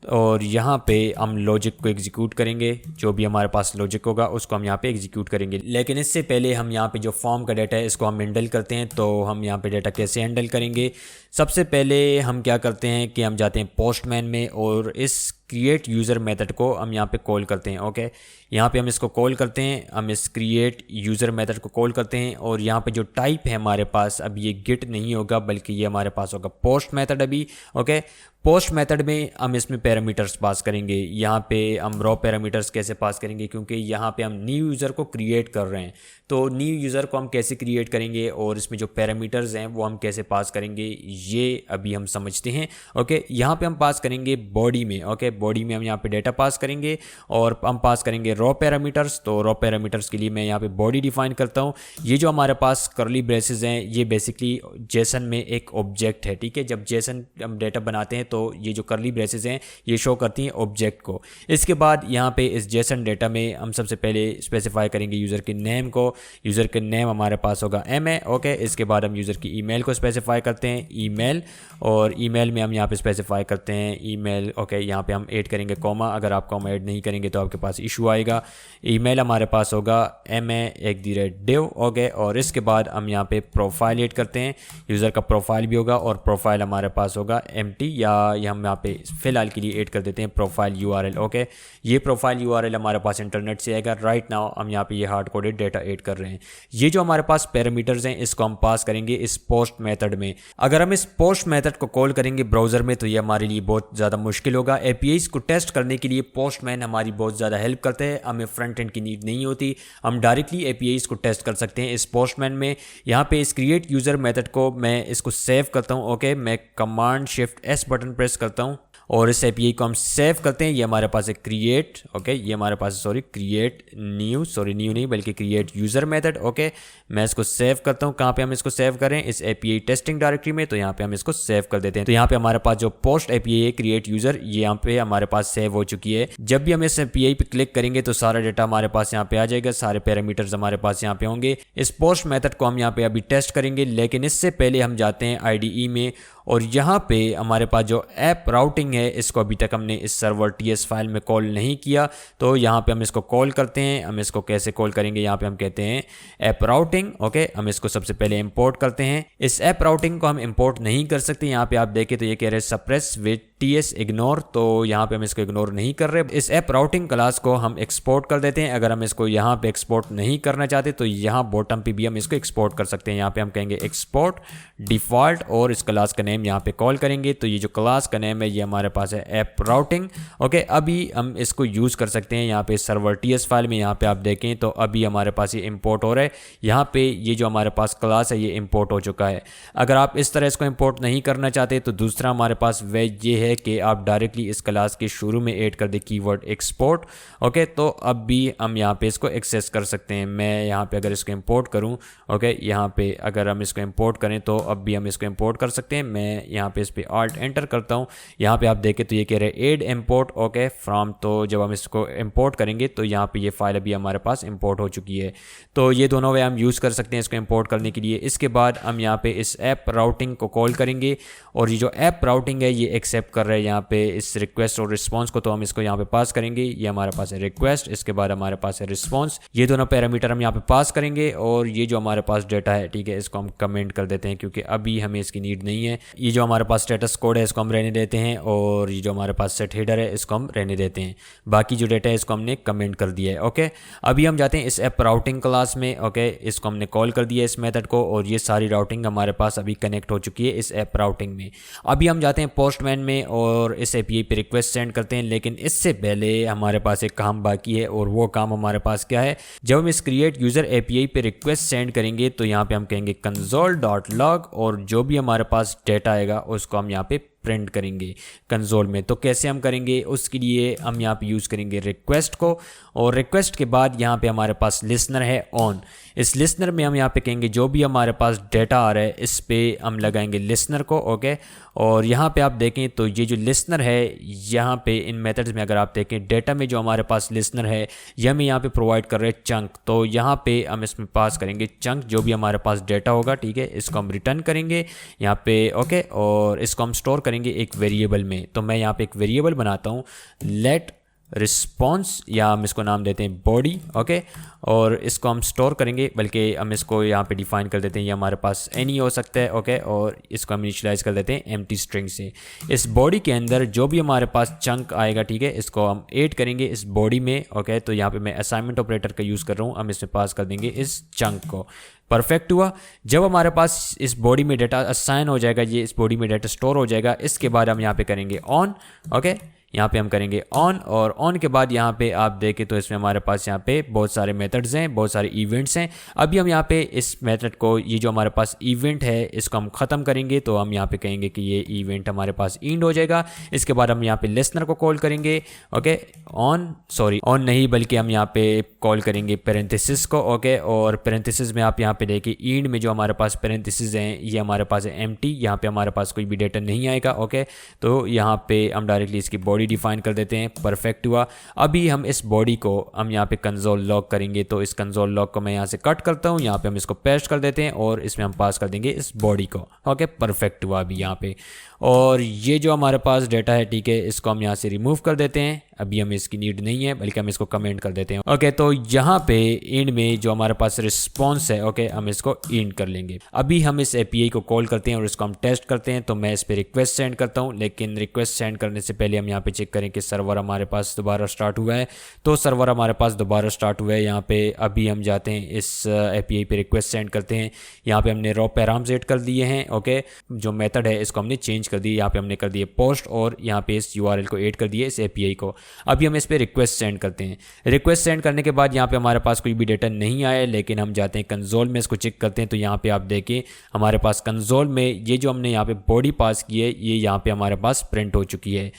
और यहाँ पे हम लॉजिक को एग्जीक्यूट करेंगे। जो भी हमारे पास लॉजिक होगा उसको हम यहाँ पे एग्जीक्यूट करेंगे, लेकिन इससे पहले हम यहाँ पे जो फॉर्म का डाटा है इसको हम हैंडल करते हैं। तो हम यहाँ पे डाटा कैसे हैंडल करेंगे, सबसे पहले हम क्या करते हैं कि हम जाते हैं पोस्टमैन में, और इस क्रिएट यूज़र मेथड को हम यहाँ पे कॉल करते हैं। ओके, यहाँ पे हम इसको कॉल करते हैं, हम इस क्रिएट यूज़र मेथड को कॉल करते हैं और यहाँ पे जो टाइप है हमारे पास, अब ये गिट नहीं होगा बल्कि ये हमारे पास होगा पोस्ट मेथड अभी। ओके, पोस्ट मेथड में हम इसमें पैरामीटर्स पास करेंगे। यहाँ पे हम रॉ पैरामीटर्स कैसे पास करेंगे, क्योंकि यहाँ पे हम न्यू यूज़र को क्रिएट कर रहे हैं, तो न्यू यूज़र को हम कैसे क्रिएट करेंगे और इसमें जो पैरामीटर्स हैं वो हम कैसे पास करेंगे, ये अभी हम समझते हैं। ओके, यहाँ पे हम पास करेंगे बॉडी में। ओके, बॉडी में हम यहाँ पे डेटा पास करेंगे और हम पास करेंगे रॉ पैरामीटर्स। तो रॉ पैरामीटर्स के लिए मैं यहाँ पे बॉडी डिफाइन करता हूँ। ये जो हमारे पास करली ब्रेसेस हैं ये बेसिकली जेसन में एक ऑब्जेक्ट है। ठीक है, जब जेसन हम डेटा बनाते हैं तो ये जो करली ब्रेसेस हैं ये शो करती हैं ऑब्जेक्ट को। इसके बाद यहाँ पे इस जेसन डेटा में हम सबसे पहले स्पेसिफाई करेंगे यूज़र के नेम को। यूज़र के नेम हमारे पास होगा एम है। ओके, इसके बाद हम यूज़र की ईमेल को स्पेसिफाई करते हैं, ईमेल, और ईमेल में हम यहाँ पे स्पेसिफाई करते हैं ईमेल। ओके, यहाँ पे हम ऐड करेंगे कॉमा, अगर आप कॉमा ऐड नहीं करेंगे तो आपके पास इशू आएगा। ईमेल हमारे पास होगा ma@div। ओके, और इसके बाद हम यहाँ पे प्रोफाइल ऐड करते हैं, यूज़र का प्रोफाइल भी होगा और प्रोफाइल हमारे पास होगा एम्प्टी, या हम यहाँ पे फ़िलहाल के लिए ऐड कर देते हैं प्रोफाइल URL। ओके, ये प्रोफाइल URL हमारे पास इंटरनेट से आएगा। राइट नाउ हम यहाँ पे ये हार्ड कोडेड डेटा ऐड कर रहे हैं। ये जो हमारे पास पैरामीटर्स हैं इसको हम पास करेंगे इस पोस्ट मेथड में। अगर हम इस पोस्ट मेथड को कॉल करेंगे ब्राउज़र में तो ये हमारे लिए बहुत ज़्यादा मुश्किल होगा। APIs को टेस्ट करने के लिए पोस्टमैन हमारी बहुत ज़्यादा हेल्प करते हैं, हमें फ्रंट एंड की नीड नहीं होती, हम डायरेक्टली APIs को टेस्ट कर सकते हैं इस पोस्टमैन में। यहाँ पे इस क्रिएट यूज़र मेथड को मैं इसको सेव करता हूँ। ओके, मैं command shift S button press करता हूँ और इस API को हम सेव करते हैं। ये हमारे पास है क्रिएट। ओके, ये हमारे पास क्रिएट न्यू नहीं बल्कि क्रिएट यूज़र मेथड। ओके, मैं इसको सेव करता हूँ। कहाँ पे हम इसको सेव करें, इस API टेस्टिंग डायरेक्टरी में, तो यहाँ पे हम इसको सेव कर देते हैं। तो यहाँ पे हमारे पास जो पोस्ट API है क्रिएट यूज़र, ये यहाँ पे हमारे पास सेव हो चुकी है। जब भी हम इस API पे क्लिक करेंगे तो सारा डेटा हमारे पास यहाँ पे आ जाएगा, सारे पैरामीटर्स हमारे पास यहाँ पे होंगे। इस पोस्ट मेथड को हम यहाँ पे अभी टेस्ट करेंगे, लेकिन इससे पहले हम जाते हैं IDE में और यहाँ पे हमारे पास जो ऐप राउटिंग है इसको अभी तक हमने इस सर्वर TS फाइल में कॉल नहीं किया, तो यहाँ पे हम इसको कॉल करते हैं। हम इसको कैसे कॉल करेंगे, यहाँ पे हम कहते हैं ऐप राउटिंग। ओके, हम इसको सबसे पहले इंपोर्ट करते हैं। इस ऐप राउटिंग को हम इंपोर्ट नहीं कर सकते, यहाँ पे आप देखें तो ये कह रहे हैं सप्रेस विद TS इग्नोर, तो यहाँ पे हम इसको इग्नोर नहीं कर रहे। इस ऐप राउटिंग क्लास को हम एक्सपोर्ट कर देते हैं। अगर हम इसको यहाँ पे एक्सपोर्ट नहीं करना चाहते तो यहाँ बॉटम पे भी हम इसको एक्सपोर्ट कर सकते हैं। यहाँ पे हम कहेंगे एक्सपोर्ट डिफॉल्ट और इस क्लास का नेम यहाँ पे कॉल करेंगे। तो ये जो क्लास का नेम है ये हमारे पास है ऐप राउटिंग। ओके, अभी हम इसको यूज़ कर सकते हैं यहाँ पे सर्वर TS फाइल में। यहाँ पे आप देखें तो अभी हमारे पास ये इंपोर्ट हो रहा है। यहाँ पे ये जो हमारे पास क्लास है ये इंपोर्ट हो चुका है। अगर आप इस तरह इसको इंपोर्ट नहीं करना चाहते तो दूसरा हमारे पास वे ये है कि आप डायरेक्टली इस क्लास के शुरू में ऐड कर दे कीवर्ड एक्सपोर्ट। ओके, तो अब भी हम यहाँ पे इसको एक्सेस कर सकते हैं। मैं यहाँ पे अगर इसको इंपोर्ट करूँ, ओके, यहाँ पे अगर हम इसको इंपोर्ट करें तो अब भी हम इसको इंपोर्ट कर सकते हैं। मैं यहाँ पे इस पे ऑल्ट एंटर करता हूँ। यहाँ पे आप देखें तो ये कह रहे हैं एड इंपोर्ट ओके फ्रॉम, तो जब हम इसको इंपोर्ट करेंगे तो यहाँ पे ये फाइल अभी हमारे पास इंपोर्ट हो चुकी है। तो ये दोनों वे हम यूज़ कर सकते हैं इसको इंपोर्ट करने के लिए। इसके बाद हम यहाँ पे इस ऐप राउटिंग को कॉल करेंगे और ये जो ऐप राउटिंग है ये एक्सेप्ट कर रहे हैं यहाँ पे इस रिक्वेस्ट और रिस्पॉन्स को, तो हम इसको यहाँ पे पास करेंगे। ये हमारे पास है रिक्वेस्ट, इसके बाद हमारे पास है रिस्पॉन्स। ये दोनों पैरामीटर हम यहाँ पे पास करेंगे और ये जो हमारे पास डेटा है, ठीक है, इसको हम कमेंट कर देते हैं क्योंकि अभी हमें इसकी नीड नहीं है। ये जो हमारे पास स्टेटस कोड है इसको हम रहने देते हैं और ये जो हमारे पास सेट हेडर है इसको हम रहने देते हैं। बाकी जो डेटा है इसको हमने कमेंट कर दिया है। ओके, अभी हम जाते हैं इस ऐप राउटिंग क्लास में। ओके, इसको हमने कॉल कर दिया इस मेथड को और ये सारी राउटिंग हमारे पास अभी कनेक्ट हो चुकी है इस ऐप राउटिंग में। अभी हम जाते हैं पोस्टमैन में और इस API पे रिक्वेस्ट सेंड करते हैं, लेकिन इससे पहले हमारे पास एक काम बाकी है और वो काम हमारे पास क्या है। जब हम इस क्रिएट यूज़र API पे रिक्वेस्ट सेंड करेंगे तो यहाँ पे हम कहेंगे console.log और जो भी हमारे पास डेटा आएगा उसको हम यहाँ पे प्रिंट करेंगे कंसोल में। तो कैसे हम करेंगे, उसके लिए हम यहाँ पे यूज़ करेंगे रिक्वेस्ट को और रिक्वेस्ट के बाद यहाँ पे हमारे पास लिसनर है ऑन। इस लिसनर में हम यहाँ पे कहेंगे जो भी हमारे पास डेटा आ रहा है इस पे हम लगाएंगे लिसनर को। ओके, और यहाँ पे आप देखें तो ये जो लिसनर है यहाँ पे इन मेथड्स में अगर आप देखें डेटा में जो हमारे पास लिसनर है ये हमें यहाँ पे प्रोवाइड कर रहे हैं चंक। तो यहाँ पे हम इसमें पास करेंगे चंक जो भी हमारे पास डेटा होगा, ठीक है, इसको हम रिटर्न करेंगे यहाँ पे। ओके, और इसको हम स्टोर करेंगे एक वेरिएबल में। तो मैं यहाँ पे एक वेरिएबल बनाता हूँ लेट रिस्पॉन्स या हम इसको नाम देते हैं बॉडी। ओके, और इसको हम स्टोर करेंगे, बल्कि हम इसको यहाँ पे डिफाइन कर देते हैं, ये हमारे पास एनी हो सकता है। ओके, और इसको हम इनिशियलाइज कर देते हैं एम्प्टी स्ट्रिंग से। इस बॉडी के अंदर जो भी हमारे पास चंक आएगा, ठीक है, इसको हम ऐड करेंगे इस बॉडी में। ओके, तो यहाँ पे मैं असाइनमेंट ऑपरेटर का यूज़ कर रहा हूँ, हम इसमें पास कर देंगे इस चंक को। परफेक्ट हुआ। जब हमारे पास इस बॉडी में डाटा असाइन हो जाएगा, ये इस बॉडी में डाटा स्टोर हो जाएगा, इसके बाद हम यहाँ पे करेंगे ऑन। ओके, यहाँ पे हम करेंगे ऑन, और ऑन के बाद यहाँ पे आप देखें तो इसमें हमारे पास यहाँ पे बहुत सारे मेथड्स हैं, बहुत सारे इवेंट्स हैं। अभी हम यहाँ पे इस मेथड को, ये जो हमारे पास इवेंट है, इसको हम ख़त्म करेंगे, तो हम यहाँ पे कहेंगे कि ये इवेंट हमारे पास एंड हो जाएगा। इसके बाद हम यहाँ पे लिसनर को कॉल करेंगे। ओके, ऑन नहीं, बल्कि हम यहाँ पे कॉल करेंगे पेरेंथेसिस को। ओके, और पेरेंथेसिस में आप यहाँ पे देखिए एंड में जो हमारे पास पेरेंथेसिस हैं, ये हमारे पास है एम्प्टी, यहाँ पे हमारे पास कोई भी डेटा नहीं आएगा। ओके, तो यहाँ पे हम डायरेक्टली इसकी बॉडी डिफाइन कर देते हैं। परफेक्ट हुआ। अभी हम इस बॉडी को हम यहाँ पे कंसोल लॉग करेंगे, तो इस कंसोल लॉग को मैं यहाँ से कट करता हूँ, यहाँ पे हम इसको पेस्ट कर देते हैं और इसमें हम पास कर देंगे इस बॉडी को। ओके, परफेक्ट हुआ अभी यहाँ पे। और ये जो हमारे पास डेटा है, ठीक है, इसको हम यहाँ से रिमूव कर देते हैं, अभी हमें इसकी नीड नहीं है, बल्कि हम इसको कमेंट कर देते हैं। ओके, तो यहाँ पे एंड में जो हमारे पास रिस्पॉन्स है, ओके, हम इसको एंड कर लेंगे। अभी हम इस एपीआई को कॉल करते हैं और इसको हम टेस्ट करते हैं। तो मैं इस पर रिक्वेस्ट सेंड करता हूँ, लेकिन रिक्वेस्ट सेंड करने से पहले हम यहाँ पे चेक करें कि सर्वर हमारे पास दोबारा स्टार्ट हुआ है। तो सर्वर हमारे पास दोबारा स्टार्ट हुआ है। यहाँ पे अभी हम जाते हैं इस एपीआई पे रिक्वेस्ट सेंड करते हैं। यहाँ पे हमने रॉ पैराम्स ऐड कर दिए हैं। ओके, जो मेथड है इसको हमने चेंज कर दिया, यहाँ पे हमने कर दिए पोस्ट, और यहाँ पे इस यूआरएल को ऐड कर दिए इस एपीआई को। अभी हम इस पे रिक्वेस्ट सेंड करते हैं। रिक्वेस्ट सेंड करने के बाद यहाँ पे हमारे पास कोई भी डेटा नहीं आया, लेकिन हम जाते हैं कंसोल में, इसको चेक करते हैं। तो यहाँ पे आप देखें हमारे पास कंसोल में ये जो हमने यहाँ पे बॉडी पास की है, ये यहाँ पे हमारे पास प्रिंट हो चुकी है।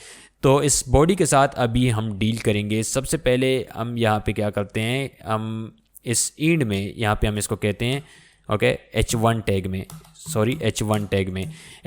तो इस बॉडी के साथ अभी हम डील करेंगे। सबसे पहले हम यहाँ पे क्या करते हैं, हम इस एंड में यहाँ पे हम इसको कहते हैं, ओके, H1 टैग में,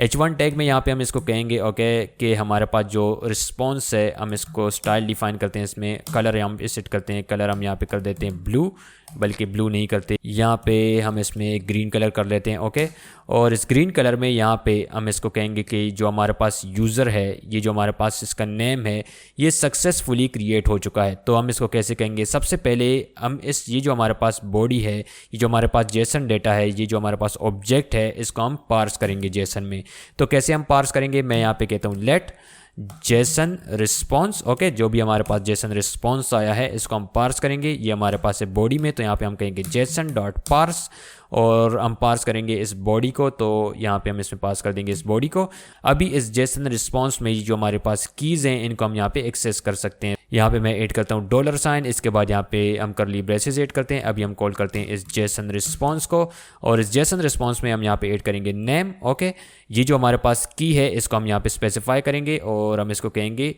H1 टैग में यहाँ पे हम इसको कहेंगे, ओके, कि हमारे पास जो रिस्पॉन्स है, हम इसको स्टाइल डिफाइन करते हैं। इसमें कलर हम सेट करते हैं, कलर हम यहाँ पे कर देते हैं ब्लू, बल्कि ब्लू नहीं करते, यहाँ पे हम इसमें ग्रीन कलर कर लेते हैं। ओके, और इस ग्रीन कलर में यहाँ पे हम इसको कहेंगे कि जो हमारे पास यूज़र है, ये जो हमारे पास इसका नेम है, ये सक्सेसफुली क्रिएट हो चुका है। तो हम इसको कैसे कहेंगे, सबसे पहले हम ये जो हमारे पास बॉडी है, ये जो हमारे पास जेसन डेटा है, ये जो हमारे पास ऑब्जेक्ट है, इसको हम पार्स करेंगे जेसन में। तो कैसे हम पार्स करेंगे, मैं यहाँ पे कहता हूँ लेट जेसन रिस्पॉन्स। ओके, जो भी हमारे पास जेसन रिस्पॉन्स आया है, इसको हम पार्स करेंगे। ये हमारे पास है बॉडी में, तो यहाँ पे हम कहेंगे जेसन डॉट पार्स, और हम पार्स करेंगे इस बॉडी को। तो यहाँ पे हम इसमें पास कर देंगे इस बॉडी को। अभी इस जेसन रिस्पॉन्स में जो हमारे पास कीज़ हैं, इनको हम यहाँ पे एक्सेस कर सकते हैं। यहाँ पे मैं ऐड करता हूँ $, इसके बाद यहाँ पे हम करली ब्रेसेस ऐड करते हैं। अभी हम कॉल करते हैं इस जेसन रिस्पॉन्स को, और इस जेसन रिस्पॉन्स में हम यहाँ पे ऐड करेंगे नेम। ओके, ये जो हमारे पास की है, इसको हम यहाँ पे स्पेसिफाई करेंगे, और हम इसको कहेंगे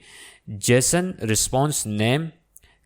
Jason response name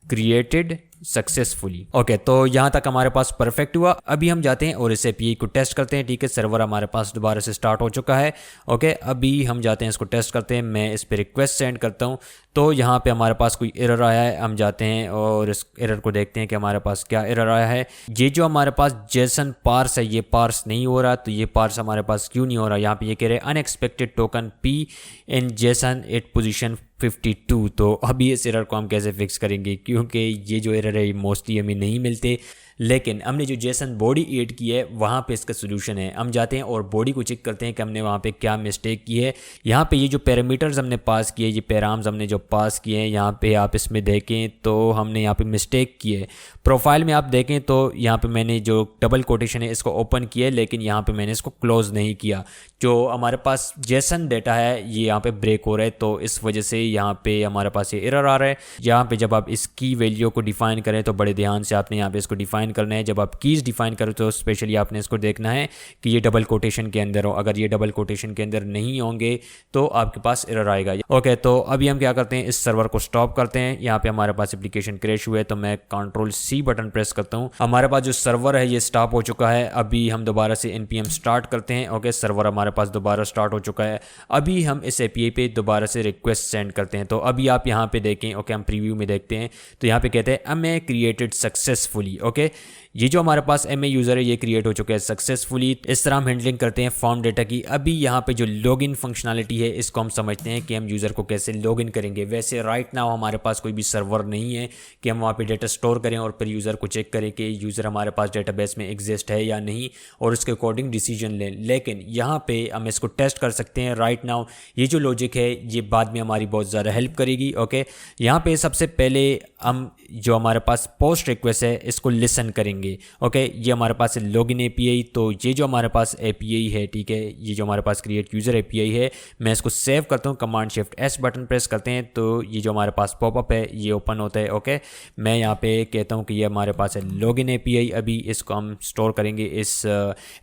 created successfully. Okay, तो यहाँ तक हमारे पास परफेक्ट हुआ। अभी हम जाते हैं और इस एपीआई को टेस्ट करते हैं। ठीक है, सर्वर हमारे पास दोबारा से स्टार्ट हो चुका है। ओके, अभी हम जाते हैं इसको टेस्ट करते हैं। मैं इस पर रिक्वेस्ट सेंड करता हूँ, तो यहाँ पे हमारे पास कोई एरर आया है। हम जाते हैं और इस एरर को देखते हैं कि हमारे पास क्या एरर आया है। ये जो हमारे पास जेसन पार्स है, ये पार्स नहीं हो रहा। तो ये पार्स हमारे पास क्यों नहीं हो रहा, यहाँ पे ये कह रहे हैं unexpected token P in Jason eight position 52। तो अभी इस एरर को हम कैसे फिक्स करेंगे, क्योंकि ये जो एरर है मोस्टली हमें नहीं मिलते, लेकिन हमने जो जेसन बॉडी ऐड की है, वहाँ पे इसका सोल्यूशन है। हम जाते हैं और बॉडी को चेक करते हैं कि हमने वहाँ पे क्या मिस्टेक की है। यहाँ पे ये जो पैरामीटर्स हमने पास किए, ये पैराम्स हमने जो पास किए हैं, यहाँ पे आप इसमें देखें तो हमने यहाँ पे मिस्टेक की है। प्रोफाइल में आप देखें तो यहाँ पे मैंने जो डबल कोटेशन है इसको ओपन किया है, लेकिन यहाँ पे मैंने इसको क्लोज नहीं किया। जो हमारे पास जेसन डेटा है, ये यहाँ पे ब्रेक हो रहा है, तो इस वजह से यहाँ पे हमारे पास ये एरर आ रहा है। यहाँ पे जब आप इसकी वैल्यू को डिफाइन करें तो बड़े ध्यान से आपने यहाँ पे इसको डिफाइन करना है। जब आप कीज़ डिफाइन करो तो स्पेशली आपने इसको देखना है कि ये डबल कोटेशन के अंदर हो। अगर ये डबल कोटेशन के अंदर नहीं होंगे तो आपके पास एरर आएगा। ओके, तो अभी हम क्या करते हैं, इस सर्वर को स्टॉप करते हैं। यहाँ पे हमारे पास एप्लीकेशन क्रैश हुआ है, तो मैं Ctrl+C बटन प्रेस करता हूँ। हमारे पास जो सर्वर है ये स्टॉप हो चुका है। अभी हम दोबारा से npm स्टार्ट करते हैं। ओके, सर्वर हमारे पास दोबारा स्टार्ट हो चुका है। अभी हम इस एपीआई पे दोबारा से रिक्वेस्ट सेंड करते हैं। तो अभी आप यहाँ पे देखें, ओके, हम प्रीव्यू में देखते हैं तो यहाँ पे कहते हैं मैं क्रिएटेड सक्सेसफुली। ओके, ये जो हमारे पास MA यूज़र है ये क्रिएट हो चुका है सक्सेसफुली। इस तरह हम हैंडलिंग करते हैं फॉर्म डेटा की। अभी यहाँ पे जो लॉगिन फंक्शनलिटी है इसको हम समझते हैं कि हम यूज़र को कैसे लॉगिन करेंगे। वैसे राइट नाउ हमारे पास कोई भी सर्वर नहीं है कि हम वहाँ पे डेटा स्टोर करें और फिर यूज़र को चेक करें कि यूज़र हमारे पास डेटाबेस में एग्जिस्ट है या नहीं और उसके अकॉर्डिंग डिसीजन लें। लेकिन यहाँ पे हम इसको टेस्ट कर सकते हैं राइट नाउ। ये जो लॉजिक है ये बाद में हमारी बहुत ज़्यादा हेल्प करेगी। ओके, यहाँ पे सबसे पहले हम जो हमारे पास पोस्ट रिक्वेस्ट है इसको लिसन करेंगे। ओके, ये हमारे पास है लॉगिन API। तो ये जो हमारे पास API है, ठीक है, ये जो हमारे पास क्रिएट यूज़र API है, मैं इसको सेव करता हूँ, command shift S button press करते हैं तो ये जो हमारे पास पॉपअप है ये ओपन होता है। ओके, मैं यहाँ पे कहता हूँ कि ये हमारे पास है लॉगिन API। अभी इसको हम स्टोर करेंगे इस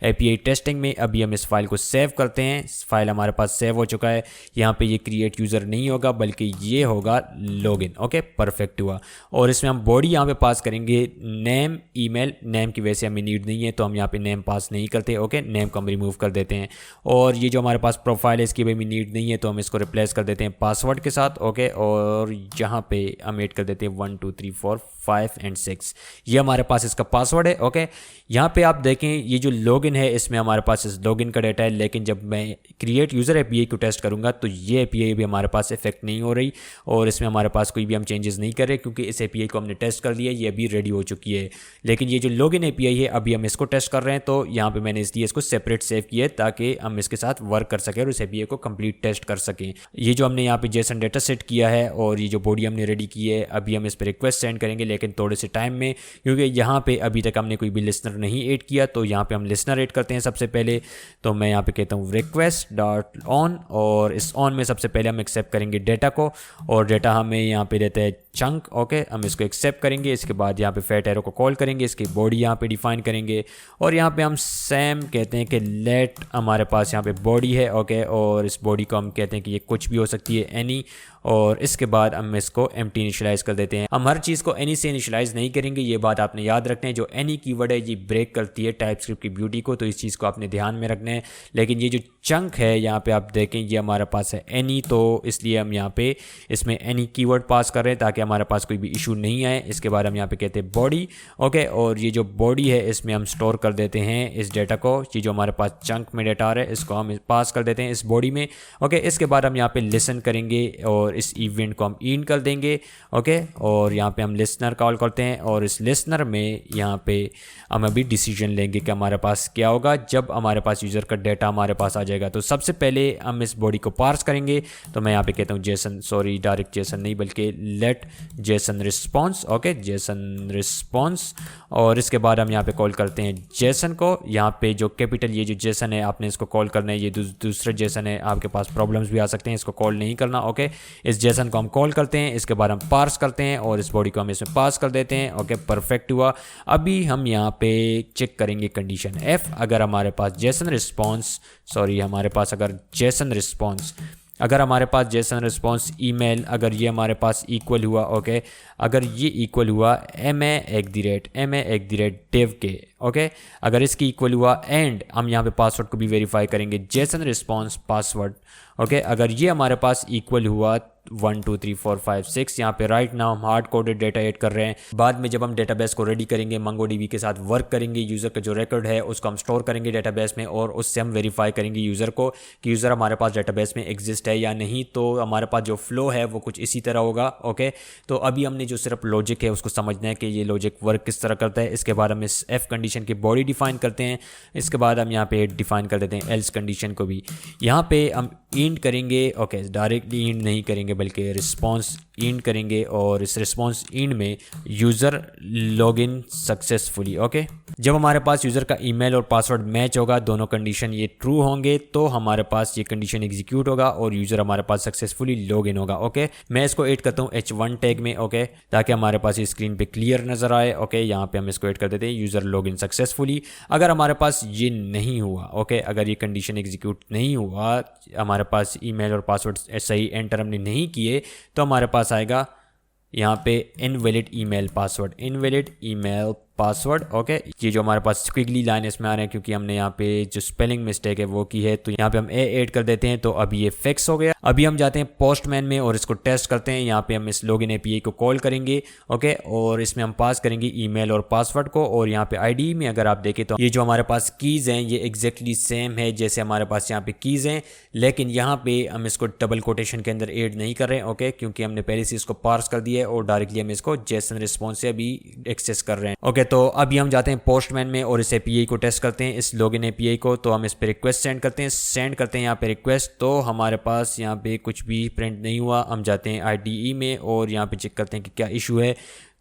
API टेस्टिंग में। अभी हम इस फाइल को सेव करते हैं। फाइल हमारे पास सेव हो चुका है। यहाँ पे ये क्रिएट यूज़र नहीं होगा बल्कि ये होगा लॉगिन। ओके, परफेक्ट हुआ। और इसमें हम बॉडी यहाँ पे पास करेंगे नेम ईमेल। नेम की वजह से हमें नीड नहीं है तो हम यहाँ पे नेम पास नहीं करते। ओके, नेम को हम रिमूव कर देते हैं। और ये जो हमारे पास प्रोफाइल है इसकी भी हमें नीड नहीं है तो हम इसको रिप्लेस कर देते हैं पासवर्ड के साथ। ओके, और यहाँ पे हम ऐड कर देते हैं 1 2 3 4 5 एंड 6। ये हमारे पास इसका पासवर्ड है। ओके, यहाँ पे आप देखें ये जो लॉगिन है इसमें हमारे पास इस लॉगिन का डाटा है, लेकिन जब मैं क्रिएट यूज़र API को टेस्ट करूँगा तो ये API भी हमारे पास इफेक्ट नहीं हो रही और इसमें हमारे पास कोई भी हम चेंजेस नहीं कर रहे क्योंकि इस API को हमने टेस्ट कर लिया, ये अभी रेडी हो चुकी है। लेकिन ये जो लॉगिन API है अभी हम इसको टेस्ट कर रहे हैं तो यहाँ पे मैंने इसलिए इसको सेपरेट सेव किया है ताकि हम इसके साथ वर्क कर सकें और उस API को कंप्लीट टेस्ट कर सकें। ये जो हमने यहाँ पे JSON डेटा सेट किया है और ये जो बॉडी हमने रेडी की है, अभी हम इस पर रिक्वेस्ट सेंड करेंगे लेकिन थोड़े से टाइम में, क्योंकि यहाँ पे अभी तक हमने कोई भी लिसनर नहीं ऐड किया। तो यहाँ पे हम लिसनर ऐड करते हैं सबसे पहले। तो मैं यहाँ पे कहता हूँ रिक्वेस्ट डॉट ऑन और इस ऑन में सबसे पहले हम एक्सेप्ट करेंगे डेटा को और डेटा हमें यहाँ पे देता है चंक। ओके, हम इसको एक्सेप्ट करेंगे। इसके बाद यहाँ पे फैट एरो को कॉल करेंगे, इसकी बॉडी यहाँ पे डिफाइन करेंगे और यहाँ पे हम सेम कहते हैं कि लेट हमारे पास यहाँ पे बॉडी है। ओके, और इस बॉडी को हम कहते हैं कि ये कुछ भी हो सकती है एनी, और इसके बाद हम इसको एम्प्टी इनिशियलाइज कर देते हैं। हम हर चीज़ को एनी से इनिशियलाइज नहीं करेंगे, ये बात आपने याद रखना है। जो एनी कीवर्ड है ये ब्रेक करती है टाइपस्क्रिप्ट की ब्यूटी को, तो इस चीज़ को आपने ध्यान में रखना है। लेकिन ये जो चंक है यहाँ पे आप देखें ये हमारे पास है एनी, तो इसलिए हम यहाँ पे इसमें एनी कीवर्ड पास कर रहे हैं ताकि हमारे पास कोई भी इशू नहीं आए। इसके बाद हम यहाँ पे कहते हैं बॉडी। ओके, और ये जो बॉडी है इसमें हम स्टोर कर देते हैं इस डेटा को। ये जो हमारे पास चंक में डेटा आ रहा है इसको हम पास कर देते हैं इस बॉडी में। ओके, इसके बाद हम यहाँ पे लिसन करेंगे और इस इवेंट को हम इन कर देंगे। ओके, और यहाँ पे हम लिसनर कॉल करते हैं और इस लिसनर में यहाँ पे हम अभी डिसीजन लेंगे कि हमारे पास क्या होगा जब हमारे पास यूज़र का डेटा हमारे पास आ जाएगा। तो सबसे पहले हम इस बॉडी को पार्स करेंगे। तो मैं यहाँ पे कहता हूँ जेसन, सॉरी डायरेक्ट जेसन नहीं बल्कि let JSON response. Okay, JSON response, और इसके बाद हम यहाँ पे कॉल करते हैं जेसन को। यहाँ पे जो कैपिटल ये जो जेसन है आपने इसको कॉल करना है, ये दूसरे जेसन है, आपके पास प्रॉब्लम्स भी आ सकते हैं, इसको कॉल नहीं करना। ओके, इस जेसन को हम कॉल करते हैं, इसके बाद हम पार्स करते हैं और इस बॉडी को हम इसमें पास कर देते हैं। ओके, परफेक्ट हुआ। अभी हम यहाँ पे चेक करेंगे कंडीशन F। अगर हमारे पास जेसन रिस्पॉन्स, सॉरी हमारे पास अगर जेसन रिस्पॉन्स, अगर हमारे पास जेसन रिस्पॉन्स ईमेल अगर ये हमारे पास इक्वल हुआ, ओके, अगर ये इक्वल हुआ ma@dev के, ओके, अगर इसकी इक्वल हुआ एंड हम यहाँ पे पासवर्ड को भी वेरीफाई करेंगे जेसन रिस्पॉन्स पासवर्ड। ओके, अगर ये हमारे पास इक्वल हुआ 1 2 3 4 5 6, यहाँ पे राइट नाउ हम हार्ड कोडेड डेटा ऐड कर रहे हैं। बाद में जब हम डेटाबेस को रेडी करेंगे MongoDB के साथ वर्क करेंगे, यूज़र का जो रिकॉर्ड है उसको हम स्टोर करेंगे डेटाबेस में और उससे हम वेरीफाई करेंगे यूज़र को कि यूज़र हमारे पास डेटाबेस में एग्जिस्ट है या नहीं। तो हमारे पास जो फ्लो है वो कुछ इसी तरह होगा। ओके, तो अभी हमने जो सिर्फ लॉजिक है उसको समझना है कि ये लॉजिक वर्क किस तरह करता है। इसके बाद हम इस F कंडीशन की बॉडी डिफाइन करते हैं। इसके बाद हम यहाँ पे डिफाइन कर देते हैं एल्स कंडीशन को भी। यहाँ पे हम इंड करेंगे। ओके, डायरेक्टली इंड नहीं करेंगे बल्कि रिस्पॉन्स इंड करेंगे और इस रिस्पॉन्स इंड में यूज़र लॉगिन सक्सेसफुली। ओके, जब हमारे पास यूज़र का ईमेल और पासवर्ड मैच होगा, दोनों कंडीशन ये ट्रू होंगे, तो हमारे पास ये कंडीशन एग्जीक्यूट होगा और यूज़र हमारे पास सक्सेसफुली लॉगिन होगा। ओके, मैं इसको ऐड करता हूँ H1 टैग में। ओके, ताकि हमारे पास ये स्क्रीन पे क्लियर नज़र आए। ओके, यहाँ पे हम इसको ऐड कर देते हैं यूज़र लॉगिन सक्सेसफुली। अगर हमारे पास ये नहीं हुआ, ओके, अगर ये कंडीशन एग्जीक्यूट नहीं हुआ, हमारे पास ईमेल और पासवर्ड सही एंटर हमने नहीं किए, तो हमारे पास आएगा यहाँ पे invalid email password, invalid email password. Okay, ये जो हमारे पास स्क्विगली लाइन इसमें आ रहे हैं क्योंकि हमने यहाँ पे जो स्पेलिंग मिस्टेक है वो की है, तो यहाँ पे हम ए ऐड कर देते हैं। तो अभी ये फिक्स हो गया। अभी हम जाते हैं पोस्टमैन में और इसको टेस्ट करते हैं। यहाँ पे हम इस लॉगिन एपीआई को कॉल करेंगे। ओके, और इसमें हम पास करेंगे ईमेल और पासवर्ड को। और यहाँ पे आईडी में अगर आप देखें तो ये जो हमारे पास कीज़ हैं ये एग्जैक्टली सेम है जैसे हमारे पास यहाँ पे कीज़ हैं, लेकिन यहाँ पे हम इसको डबल कोटेशन के अंदर ऐड नहीं कर रहे हैं। ओके, क्योंकि हमने पहले से इसको पार्स कर दिया है और डायरेक्टली हम इसको जेसन रिस्पॉन्स से अभी एक्सेस कर रहे हैं। ओके, तो अभी हम जाते हैं पोस्टमैन में और इस एपीआई को टेस्ट करते हैं, इस लॉगिन एपीआई को। तो हम इस पर रिक्वेस्ट सेंड करते हैं यहाँ पे रिक्वेस्ट। तो हमारे पास यहाँ पे कुछ भी प्रिंट नहीं हुआ। हम जाते हैं आईडीई में और यहाँ पे चेक करते हैं कि क्या इशू है।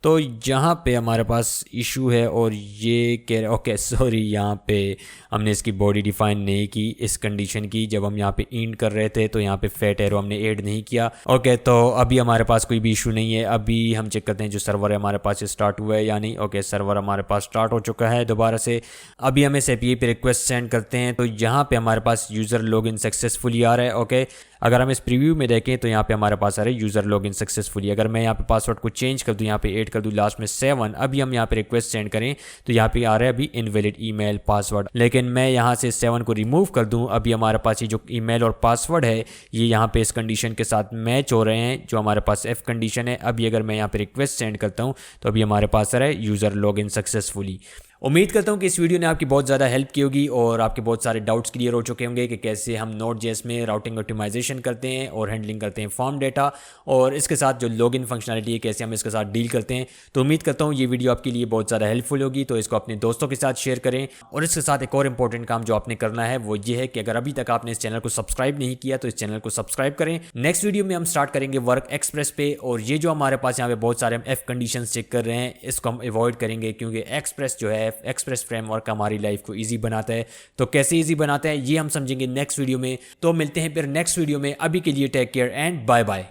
तो यहाँ पे हमारे पास इशू है और ये कह रहे ओके सॉरी, यहाँ पे हमने इसकी बॉडी डिफाइन नहीं की इस कंडीशन की। जब हम यहाँ पे इंड कर रहे थे तो यहाँ पे फैट एरो हमने ऐड नहीं किया। ओके, तो अभी हमारे पास कोई भी इशू नहीं है। अभी हम चेक करते हैं जो सर्वर है हमारे पास स्टार्ट हुआ है या नहीं। ओके, सर्वर हमारे पास स्टार्ट हो चुका है दोबारा से। अभी हम इस एपीआई पे रिक्वेस्ट सेंड करते हैं तो यहाँ पे हमारे पास यूज़र लॉगिन सक्सेसफुली आ रहा है। ओके, अगर हम इस प्रीव्यू में देखें तो यहाँ पे हमारे पास आ रहा है यूज़र लॉगिन सक्सेसफुली। अगर मैं यहाँ पे पासवर्ड को चेंज कर दूँ, यहाँ पे ऐड कर दूँ लास्ट में 7, अभी हम यहाँ पे रिक्वेस्ट सेंड करें तो यहाँ पे आ रहा है अभी इनवैलिड ईमेल पासवर्ड। लेकिन मैं यहाँ से 7 को रिमूव कर दूँ, अभी हमारे पास ये जो ईमेल और पासवर्ड है ये यहाँ पे इस कंडीशन के साथ मैच हो रहे हैं जो हमारे पास एफ कंडीशन है। अभी अगर मैं यहाँ पे रिक्वेस्ट सेंड करता हूँ तो अभी हमारे पास आ रहा है यूज़र लॉगिन सक्सेसफुली। उम्मीद करता हूँ कि इस वीडियो ने आपकी बहुत ज़्यादा हेल्प की होगी और आपके बहुत सारे डाउट्स क्लियर हो चुके होंगे कि कैसे हम Node.js में राउटिंग ऑप्टिमाइजेशन करते हैं और हैंडलिंग करते हैं फॉर्म डेटा, और इसके साथ जो लॉगिन फंक्शनलिटी है कैसे हम इसके साथ डील करते हैं। तो उम्मीद करता हूँ ये वीडियो आपके लिए बहुत ज़्यादा हेल्पफुल होगी, तो इसको अपने दोस्तों के साथ शेयर करें। और इसके साथ एक और इंपॉर्टेंट काम जो आपने करना है वो ये है कि अगर अभी तक आपने इस चैनल को सब्सक्राइब नहीं किया तो इस चैनल को सब्सक्राइब करें। नेक्स्ट वीडियो में हम स्टार्ट करेंगे वर्क एक्सप्रेस पे, और ये जो हमारे पास यहाँ पे बहुत सारे हम एफ कंडीशन चेक कर रहे हैं इसको हम अवॉइड करेंगे क्योंकि एक्सप्रेस जो है एक्सप्रेस फ्रेमवर्क हमारी लाइफ को इजी बनाता है। तो कैसे इजी बनाता है ये हम समझेंगे नेक्स्ट वीडियो में। तो मिलते हैं फिर नेक्स्ट वीडियो में। अभी के लिए take care and bye bye.